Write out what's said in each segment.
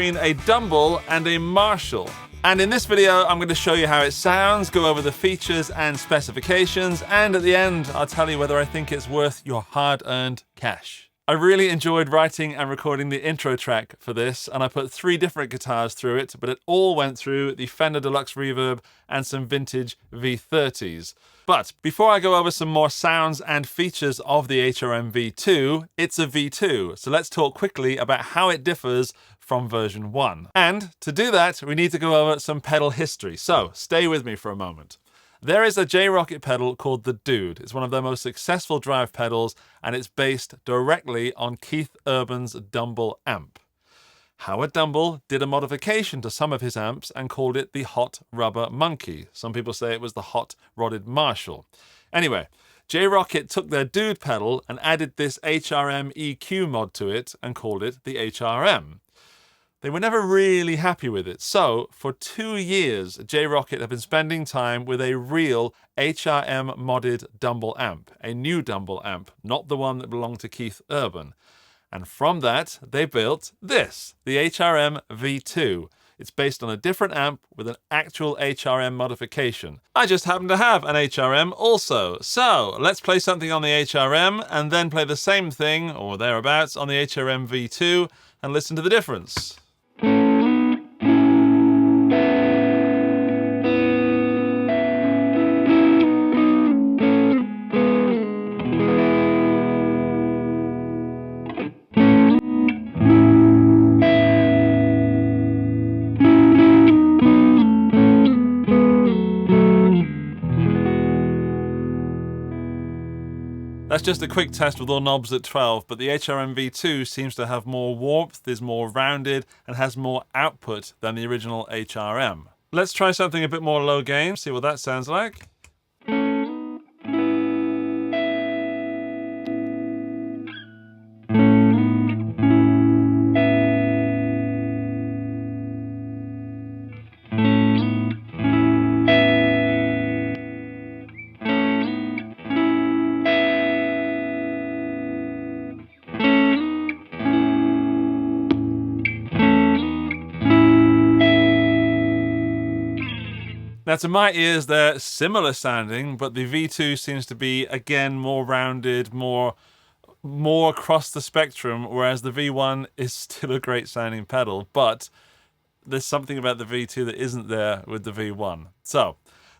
between a Dumble and a Marshall. And in this video, I'm going to show you how it sounds, go over the features and specifications, and at the end, I'll tell you whether I think it's worth your hard-earned cash. I really enjoyed writing and recording the intro track for this, and I put 3 different guitars through it, but it all went through the Fender Deluxe Reverb and some vintage V30s. But before I go over some more sounds and features of the HRM V2, it's a V2, so let's talk quickly about how it differs from version 1. And to do that, we need to go over some pedal history, so stay with me for a moment. There is a J-Rockett pedal called the Dude. It's one of their most successful drive pedals, and it's based directly on 𝗚𝗏𝗡𝗏𝗡's Dumble amp. Howard Dumble did a modification to some of his amps and called it the Hot Rubber Monkey. Some people say it was the Hot Rodded Marshall. Anyway, J-Rockett took their Dude pedal and added this HRM EQ mod to it and called it the HRM. They were never really happy with it, so for 2 years, J-Rockett have been spending time with a real HRM modded Dumble amp, a new Dumble amp, not the one that belonged to 𝗚𝗏𝗡𝗏𝗏. And from that, they built this, the HRM V2. It's based on a different amp with an actual HRM modification. I just happen to have an HRM also. So let's play something on the HRM and then play the same thing, or thereabouts, on the HRM V2 and listen to the difference. That's just a quick test with all knobs at 12, but the HRM V2 seems to have more warmth, is more rounded, and has more output than the original HRM. Let's try something a bit more low gain, see what that sounds like. Now to my ears they're similar sounding, but the V2 seems to be again more rounded, more across the spectrum, whereas the V1 is still a great sounding pedal, but there's something about the V2 that isn't there with the V1. So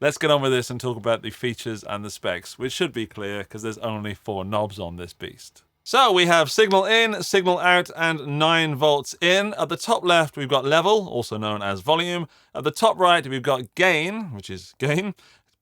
let's get on with this and talk about the features and the specs, which should be clear because there's only 4 knobs on this beast. So we have signal in, signal out, and 9 volts in. At the top left, we've got level, also known as volume. At the top right, we've got gain, which is gain.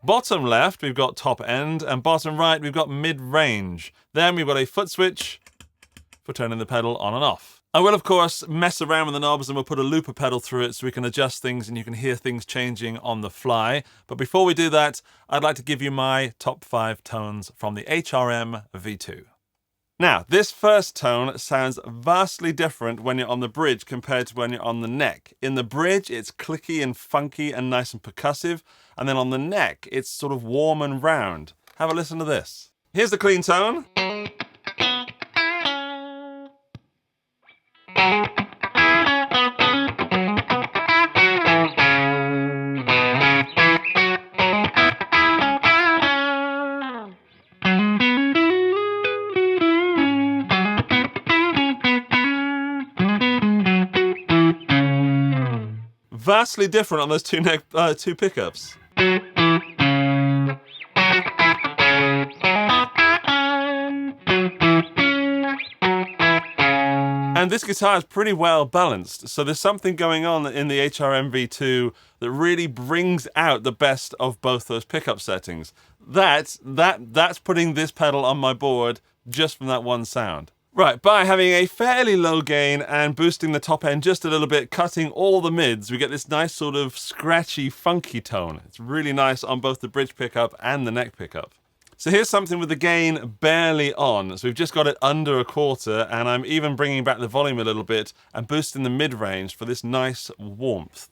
Bottom left, we've got top end, and bottom right, we've got mid-range. Then we've got a foot switch for turning the pedal on and off. I will, of course, mess around with the knobs and we'll put a looper pedal through it so we can adjust things and you can hear things changing on the fly. But before we do that, I'd like to give you my top 5 tones from the HRM V2. Now, this first tone sounds vastly different when you're on the bridge compared to when you're on the neck. In the bridge, it's clicky and funky and nice and percussive, and then on the neck, it's sort of warm and round. Have a listen to this. Here's the clean tone. Vastly different on those two pickups. And this guitar is pretty well balanced, so there's something going on in the HRM V2 that really brings out the best of both those pickup settings. That's putting this pedal on my board just from that one sound. Right, by having a fairly low gain and boosting the top end just a little bit, cutting all the mids, we get this nice sort of scratchy, funky tone. It's really nice on both the bridge pickup and the neck pickup. So here's something with the gain barely on. So we've just got it under 1/4, and I'm even bringing back the volume a little bit and boosting the mid-range for this nice warmth.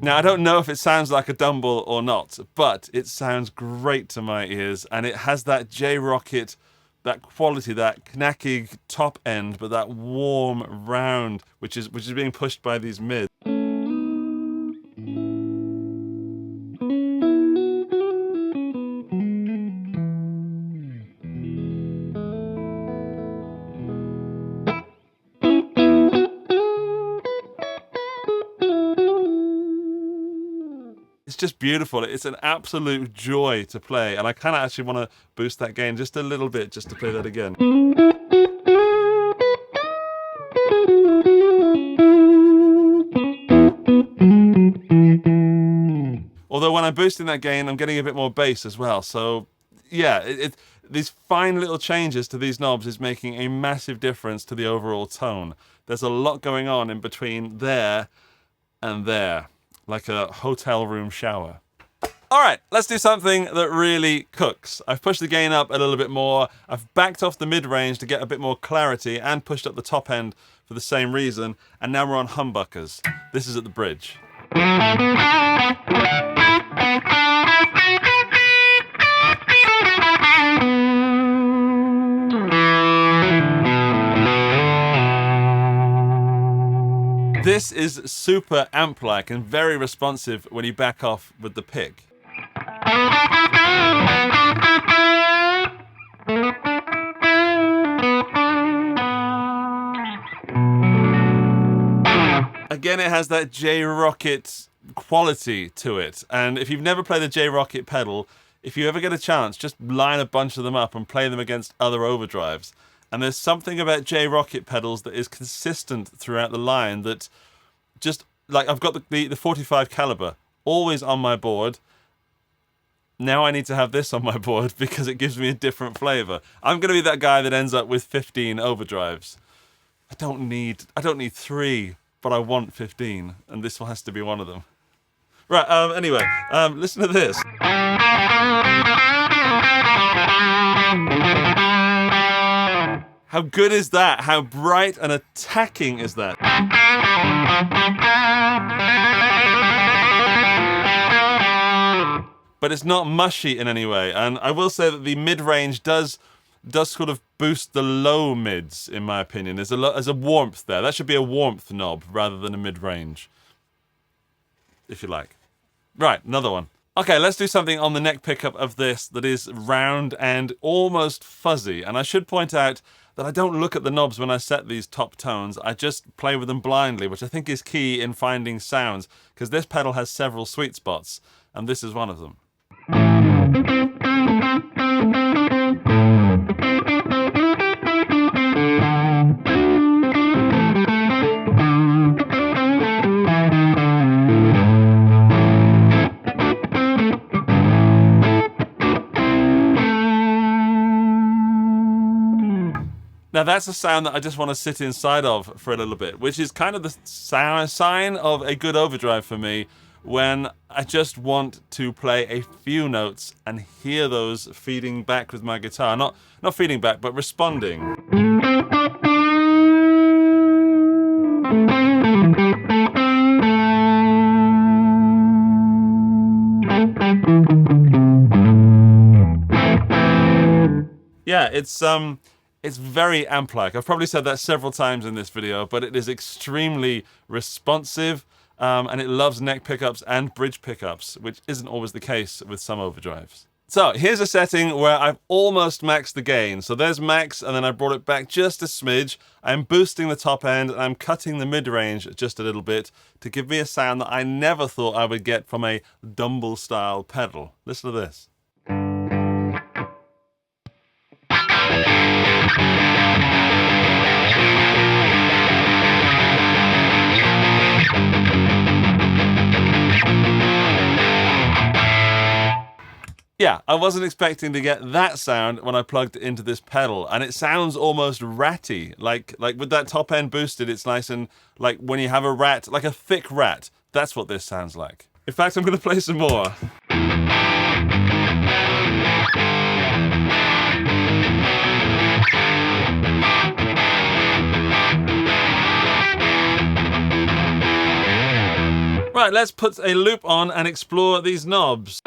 Now, I don't know if it sounds like a Dumble or not, but it sounds great to my ears, and it has that 𝗬𝗏𝗔𝗕𝗟𝗏, that quality, that knackig top end, but that warm round, which is being pushed by these mids. It's just beautiful. It's an absolute joy to play, and I kind of actually want to boost that gain just a little bit just to play that again. Although when I'm boosting that gain, I'm getting a bit more bass as well. So yeah, these fine little changes to these knobs is making a massive difference to the overall tone. There's a lot going on in between there and there, like a hotel room shower. All right, let's do something that really cooks. I've pushed the gain up a little bit more. I've backed off the mid-range to get a bit more clarity and pushed up the top end for the same reason. And now we're on humbuckers. This is at the bridge. This is super amp-like and very responsive when you back off with the pick. Again, it has that 𝗬𝗏𝗔𝗕𝗏𝗏 quality to it. And if you've never played the 𝗬𝗏𝗔𝗕𝗏𝗏 pedal, if you ever get a chance, just line a bunch of them up and play them against other overdrives. And there's something about 𝗬𝗏𝗔𝗕𝗏𝗏 pedals that is consistent throughout the line that just, like, I've got the 45 caliber always on my board. Now I need to have this on my board because it gives me a different flavor. I'm going to be that guy that ends up with 15 overdrives. I don't need 3, but I want 15, and this one has to be one of them. Right, anyway, listen to this. How good is that? How bright and attacking is that? But it's not mushy in any way, and I will say that the mid-range does sort of boost the low mids, in my opinion. There's a warmth there. That should be a warmth knob rather than a mid-range, if you like. Right, another one. Okay, let's do something on the neck pickup of this that is round and almost fuzzy. And I should point out that I don't look at the knobs when I set these top tones. I just play with them blindly, which I think is key in finding sounds, because this pedal has several sweet spots, and this is one of them. Now that's a sound that I just want to sit inside of for a little bit, which is kind of the sign of a good overdrive for me, when I just want to play a few notes and hear those feeding back with my guitar. Not feeding back, but responding. Yeah, it's very amp-like. I've probably said that several times in this video, but it is extremely responsive, and it loves neck pickups and bridge pickups, which isn't always the case with some overdrives. So here's a setting where I've almost maxed the gain. So there's max, and then I brought it back just a smidge. I'm boosting the top end, and I'm cutting the mid-range just a little bit to give me a sound that I never thought I would get from a Dumble-style pedal. Listen to this. Yeah, I wasn't expecting to get that sound when I plugged it into this pedal, and it sounds almost ratty. Like with that top end boosted, it's nice and like when you have a rat, like a thick rat. That's what this sounds like. In fact, I'm going to play some more. Right, let's put a loop on and explore these knobs.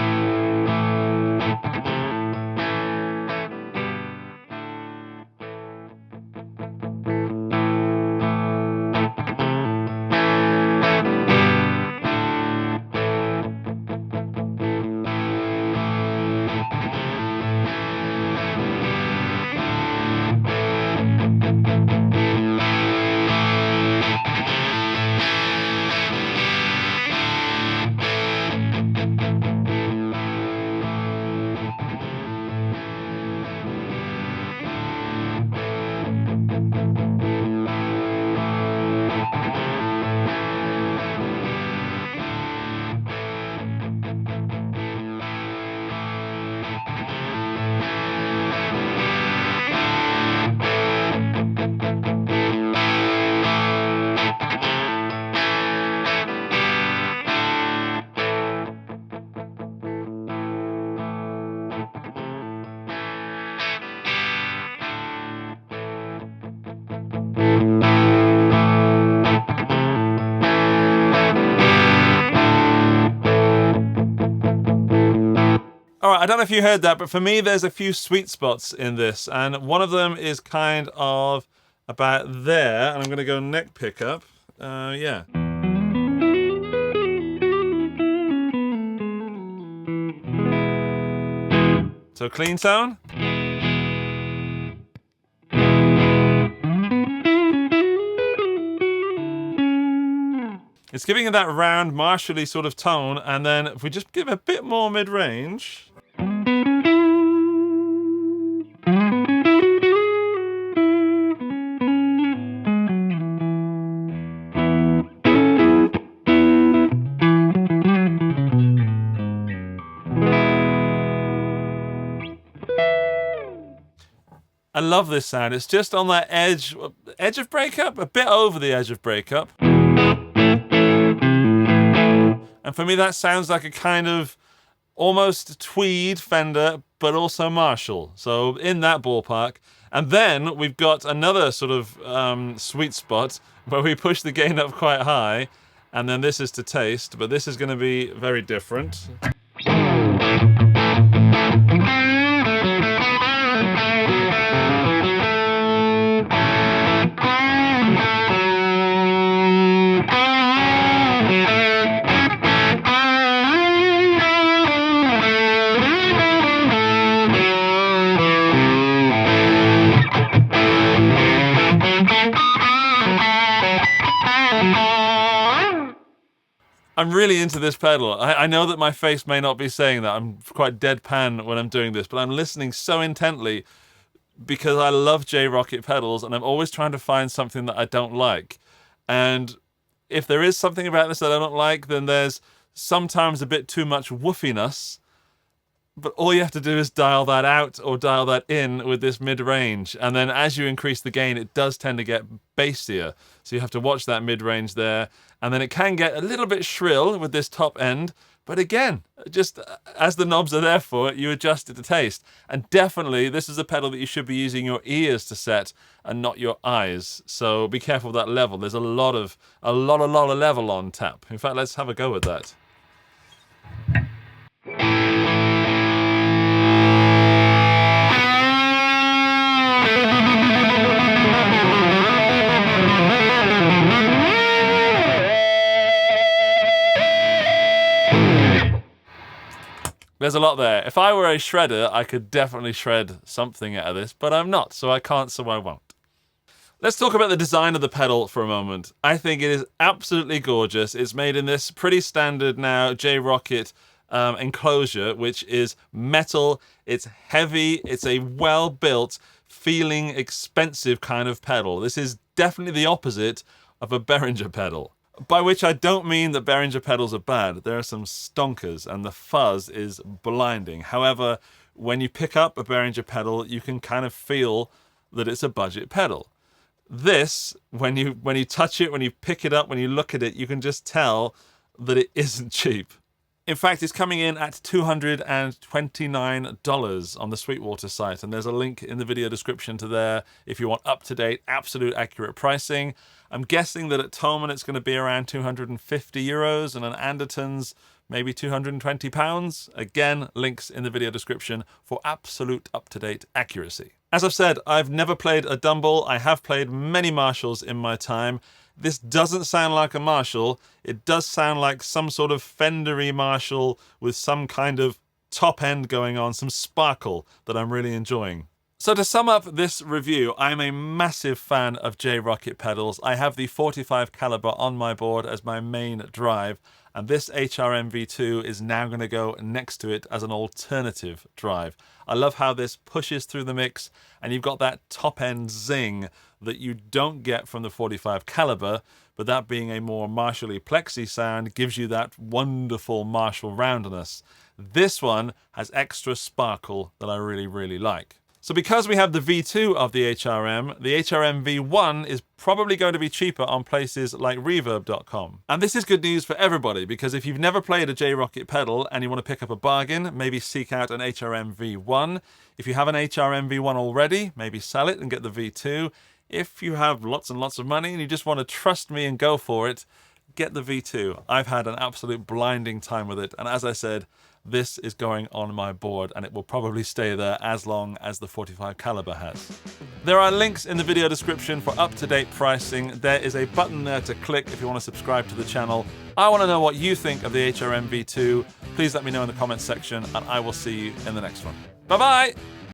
Alright, I don't know if you heard that, but for me there's a few sweet spots in this, and one of them is kind of about there, and I'm going to go neck pickup. Yeah. So clean tone. It's giving it that round, martially sort of tone, and then if we just give a bit more mid-range. I love this sound. It's just on that edge of breakup, a bit over the edge of breakup. And for me, that sounds like a kind of almost tweed Fender, but also Marshall. So in that ballpark. And then we've got another sort of sweet spot where we push the gain up quite high. And then this is to taste, but this is going to be very different. I'm really into this pedal. I know that my face may not be saying that. I'm quite deadpan when I'm doing this, but I'm listening so intently because I love J-Rockett pedals, and I'm always trying to find something that I don't like. And if there is something about this that I don't like, then there's sometimes a bit too much woofiness. But all you have to do is dial that out or dial that in with this mid-range. And then as you increase the gain, it does tend to get bassier. So you have to watch that mid-range there. And then it can get a little bit shrill with this top end. But again, just as the knobs are there for it, you adjust it to taste. And definitely, this is a pedal that you should be using your ears to set and not your eyes. So be careful with that level. There's a lot of level on tap. In fact, let's have a go with that. There's a lot there. If I were a shredder, I could definitely shred something out of this, but I'm not, so I can't, so I won't. Let's talk about the design of the pedal for a moment. I think it is absolutely gorgeous. It's made in this pretty standard now J-Rockett enclosure, which is metal, it's heavy, it's a well-built, feeling expensive kind of pedal. This is definitely the opposite of a Behringer pedal. By which I don't mean that Behringer pedals are bad. There are some stonkers, and the fuzz is blinding. However, when you pick up a Behringer pedal, you can kind of feel that it's a budget pedal. This, when you touch it, when you pick it up, when you look at it, you can just tell that it isn't cheap. In fact, it's coming in at $229 on the Sweetwater site, and there's a link in the video description to there if you want up-to-date, absolute accurate pricing. I'm guessing that at Thomann it's going to be around €250, and at Anderton's maybe £220. Again, links in the video description for absolute up-to-date accuracy. As I've said, I've never played a Dumble. I have played many Marshalls in my time. This doesn't sound like a Marshall. It does sound like some sort of Fender-y Marshall with some kind of top end going on, some sparkle that I'm really enjoying. So to sum up this review, I'm a massive fan of J Rockett pedals. I have the 45 caliber on my board as my main drive, and this HRM V2 is now going to go next to it as an alternative drive. I love how this pushes through the mix, and you've got that top end zing that you don't get from the 45 caliber, but that being a more Marshall-y plexi sound gives you that wonderful Marshall roundness. This one has extra sparkle that I really, really like. So because we have the V2 of the HRM V1 is probably going to be cheaper on places like Reverb.com. And this is good news for everybody, because if you've never played a J Rockett pedal and you want to pick up a bargain, maybe seek out an HRM V1. If you have an HRM V1 already, maybe sell it and get the V2. If you have lots and lots of money and you just want to trust me and go for it, get the V2. I've had an absolute blinding time with it, and as I said, this is going on my board, and it will probably stay there as long as the 45 caliber has. There are links in the video description for up-to-date pricing. There is a button there to click if you want to subscribe to the channel. I want to know what you think of the HRM V2. Please let me know in the comments section, and I will see you in the next one. Bye-bye!